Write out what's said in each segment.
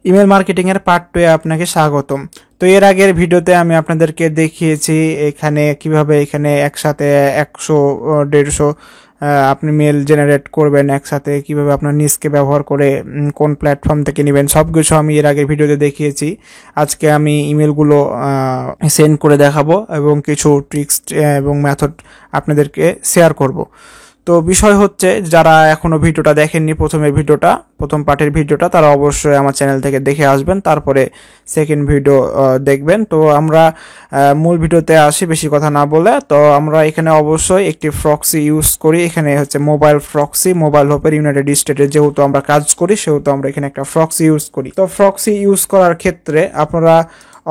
Email marketing এর part 2 এ আপনাকে স্বাগতম। তো এর আগের ভিডিওতে আমি আপনাদেরকে দেখিয়েছি এখানে কিভাবে এখানে একসাথে 100 150 আপনি মেল জেনারেট করবেন, একসাথে কিভাবে আপনার নিজকে ব্যবহার করে কোন প্ল্যাটফর্ম থেকে নেবেন, সবকিছু আমি এর আগের ভিডিওতে দেখিয়েছি। আজকে আমি ইমেলগুলো সেন্ড করে দেখাবো এবং কিছু ট্রিক্স এবং মেথড আপনাদেরকে শেয়ার করব। তো বিষয় হচ্ছে, যারা এখনো ভিডিওটা দেখেননি, প্রথম পার্টের ভিডিওটা, তারা অবশ্যই আমার চ্যানেল থেকে দেখে আসবেন, তারপরে সেকেন্ড ভিডিও দেখবেন। তো আমরা মূল ভিডিওতে আসি বেশি কথা না বলে। তো আমরা এখানে অবশ্যই একটি প্রক্সি ইউজ করি। এখানে হচ্ছে মোবাইল প্রক্সি, মোবাইল হোপের ইউনাইটেড স্টেটে যেহেতু আমরা কাজ করি সেহেতু আমরা এখানে একটা প্রক্সি ইউজ করি। তো প্রক্সি ইউজ করার ক্ষেত্রে আপনারা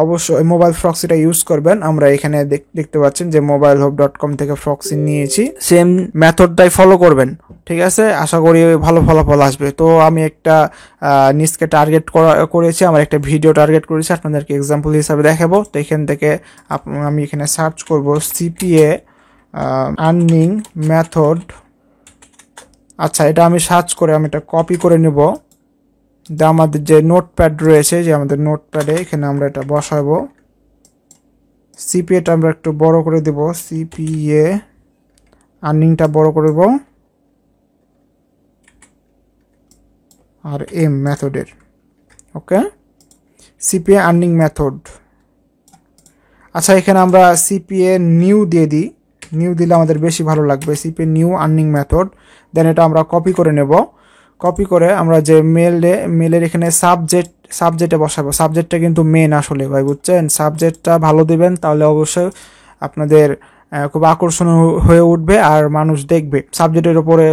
অবশ্যই মোবাইল প্রক্সিটা ইউজ করবেন। আমরা এখানে দেখতে পাচ্ছেন যে mobilehope.com থেকে প্রক্সি নিয়েছি, সেম মেথডটাই ফলো করবেন, ঠিক আছে? আশা করি ভালো ফলাফল আসবে। তো আমি একটা নিজকে টার্গেট করেছি, আমার একটা ভিডিও টার্গেট করেছি, আপনাদেরকে এক্সাম্পল হিসাবে দেখাবো। তো এখান থেকে আমি এখানে সার্চ করব সিপিএ আর্নিং মেথড। আচ্ছা, এটা আমি সার্চ করে আমি এটা কপি করে নেব। আমাদের যে নোটপ্যাড রয়েছে, যে আমাদের নোটপ্যাডে এখানে আমরা এটা বসাবো। সিপিএটা আমরা একটু বড় করে দেব, সিপিএ আর্নিংটা বড় করব, আর এম মেথডের, ওকে, সিপিএ আর্নিং মেথড। আচ্ছা, এখানে আমরা সিপিএ নিউ দিয়ে দিই, নিউ দিলে আমাদের বেশি ভালো লাগবে, সিপিএ নিউ আর্নিং মেথড। দেন এটা আমরা কপি করে নেব। কপি করে আমরা যে মেলের এখানে সাবজেক্টে বসাবো। সাবজেক্টটা কিন্তু মেন আসলে ভাই, বুঝছেন? সাবজেক্টটা ভালো দিবেন, তাহলে অবশ্যই আপনাদের খুব আকর্ষণীয় হয়ে উঠবে আর মানুষ দেখবে। সাবজেক্টের উপরে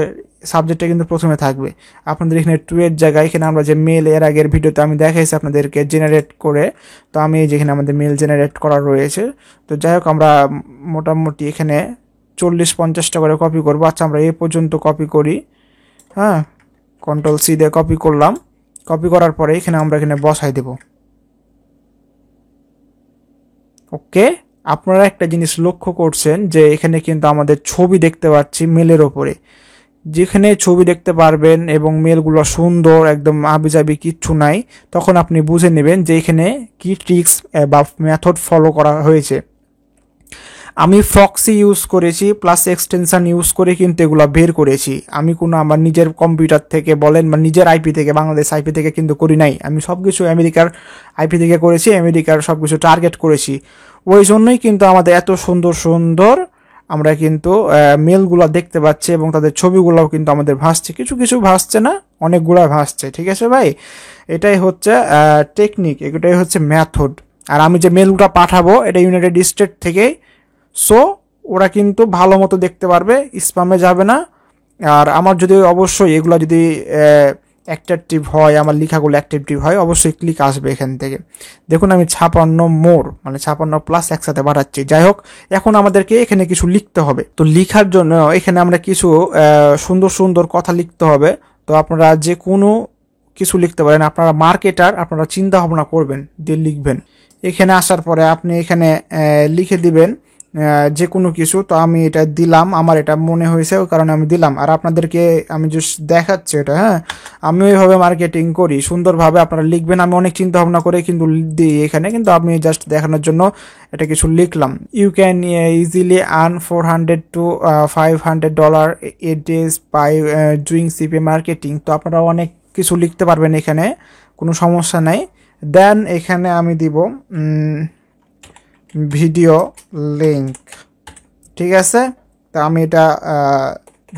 সাবজেক্টটা কিন্তু প্রথমে থাকবে। আপনাদের এখানে টু এর জায়গায় এখানে আমরা যে মেল এর আগের ভিডিওতে আমি দেখাইছি আপনাদেরকে জেনারেট করে, তো আমি যেখানে আমাদের মেল জেনারেট করা রয়েছে। তো যাই হোক, আমরা মোটামুটি এখানে 40-50টা করে কপি করবো। আচ্ছা, আমরা এই পর্যন্ত কপি করি, হ্যাঁ, Ctrl+C দিয়ে কপি করলাম। কপি করার পরে এখানে আমরা এখানে বসাই দেব, ওকে। আপনারা একটা জিনিস লক্ষ্য করছেন যে এখানে কিন্তু আমাদের ছবি দেখতে পাচ্ছি মেলের ওপরে। যেখানে ছবি দেখতে পারবেন এবং মেলগুলো সুন্দর, একদম আবিজাবি কিচ্ছু নাই, তখন আপনি বুঝে নেবেন যে এখানে কি ট্রিক্স বা মেথড ফলো করা হয়েছে। আমি প্রক্সি ইউজ করেছি প্লাস এক্সটেনশন ইউজ করে কিন্তু এগুলো বের করেছি। আমি কোনো আমার নিজের কম্পিউটার থেকে বলেন বা নিজের আইপি থেকে, বাংলাদেশ আইপি থেকে কিন্তু করি নাই। আমি সব কিছু আমেরিকার আইপি থেকে করেছি, আমেরিকার সব কিছু টার্গেট করেছি। ওই জন্যই কিন্তু আমাদের এত সুন্দর সুন্দর আমরা কিন্তু মেলগুলো দেখতে পাচ্ছি এবং তাদের ছবিগুলোও কিন্তু আমাদের ভাসছে। কিছু কিছু ভাসছে না, অনেকগুলো ভাসছে, ঠিক আছে ভাই? এটাই হচ্ছে টেকনিক, এটাই হচ্ছে মেথড। আর আমি যে মেলগুলো পাঠাবো এটা ইউনাইটেড স্টেট থেকেই, সো ওরা কিন্তু ভালো মতো দেখতে পারবে, স্প্যামে যাবে না। আর আমার যদি অবশ্যই এগুলো যদি অ্যাক্টিভ হয়, আমার লেখাগুলো অ্যাক্টিভ হয়, অবশ্যই ক্লিক আসবে এখান থেকে। দেখুন আমি 56+ একসাথে বাড়াচ্ছি। যাই হোক, এখন আমাদেরকে এখানে কিছু লিখতে হবে। তো লেখার জন্য এখানে আমরা কিছু সুন্দর সুন্দর কথা লিখতে হবে। তো আপনারা যে কোনো কিছু লিখতে পারেন, আপনারা মার্কেটার, আপনারা চিন্তা ভাবনা করবেন দিয়ে লিখবেন। এখানে আসার পরে আপনি এখানে লিখে দিবেন যে কোনো কিছু। তো আমি এটা দিলাম, আমার এটা মনে হয়েছে ওই কারণে আমি দিলাম। আর আপনাদেরকে আমি জাস্ট দেখাচ্ছি এটা, হ্যাঁ, আমি ওইভাবে মার্কেটিং করি সুন্দরভাবে। আপনারা লিখবেন, আমি অনেক চিন্তা ভাবনা করে কিন্তু দিই এখানে, কিন্তু আমি জাস্ট দেখানোর জন্য এটা কিছু লিখলাম। You can easily earn $400 to $500 a day by doing CPA marketing. তো আপনারা অনেক কিছু লিখতে পারবেন এখানে, কোনো সমস্যা নাই। দেন এখানে আমি দিব ভিডিও লিঙ্ক, ঠিক আছে? তা আমি এটা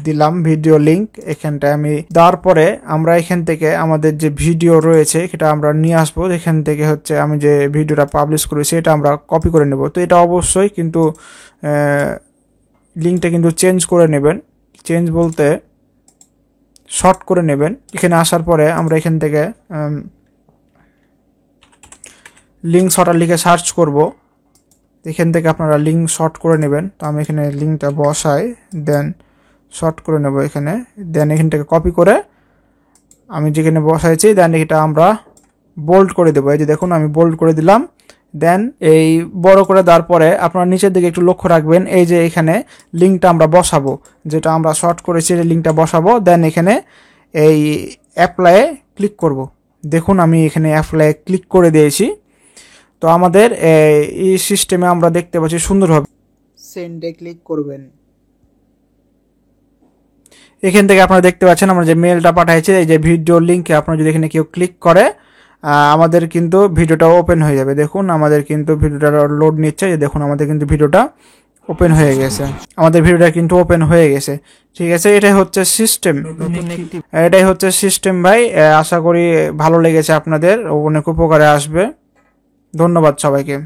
দিলাম ভিডিও লিঙ্ক। এখানটায় আমি দেওয়ার পরে আমরা এখান থেকে আমাদের যে ভিডিও রয়েছে সেটা আমরা নিয়ে আসবো। এখান থেকে হচ্ছে আমি যে ভিডিওটা পাবলিশ করেছি এটা আমরা কপি করে নেব। তো এটা অবশ্যই কিন্তু লিঙ্কটা কিন্তু চেঞ্জ করে নেবেন, চেঞ্জ বলতে শর্ট করে নেবেন। এখানে আসার পরে আমরা এখান থেকে লিঙ্ক শর্টার লিখে সার্চ করব। এখান থেকে আপনারা লিঙ্ক শর্ট করে নেবেন। তো আমি এখানে লিঙ্কটা বসাই, দেন শর্ট করে নেব এখানে। দেন এখান থেকে কপি করে আমি যেখানে বসাইছি, দেন এটা আমরা বোল্ড করে দেবো। এই যে দেখুন আমি বোল্ড করে দিলাম। দেন এই বড় করে দেওয়ার পরে আপনারা নিচের দিকে একটু লক্ষ্য রাখবেন, এই যে এখানে লিঙ্কটা আমরা বসাবো, যেটা আমরা শর্ট করেছি, এই লিঙ্কটা বসাবো। দেন এখানে এই অ্যাপ্লাইয়ে ক্লিক করব। দেখুন আমি এখানে অ্যাপ্লাই ক্লিক করে দিয়েছি। তো আমাদের এই সিস্টেমে আমরা দেখতে পাচ্ছি সুন্দরভাবে সেন্ডে ক্লিক করবেন। এখান থেকে আপনারা দেখতে পাচ্ছেন আমরা যে মেলটা পাঠাইছি, এই যে ভিডিও লিঙ্কে আপনারা যদি এখানে কেউ ক্লিক করে আমাদের কিন্তু ভিডিওটা ওপেন হয়ে যাবে। দেখুন আমাদের কিন্তু ভিডিওটা লোড নিচ্ছে, যে দেখুন আমাদের কিন্তু ভিডিওটা ওপেন হয়ে গেছে, আমাদের ভিডিওটা কিন্তু ওপেন হয়ে গেছে। ঠিক আছে, এটাই হচ্ছে সিস্টেম, এটাই হচ্ছে সিস্টেম ভাই। আশা করি ভালো লেগেছে আপনাদের, অনেক উপকারে আসবে। ধন্যবাদ সবাইকে।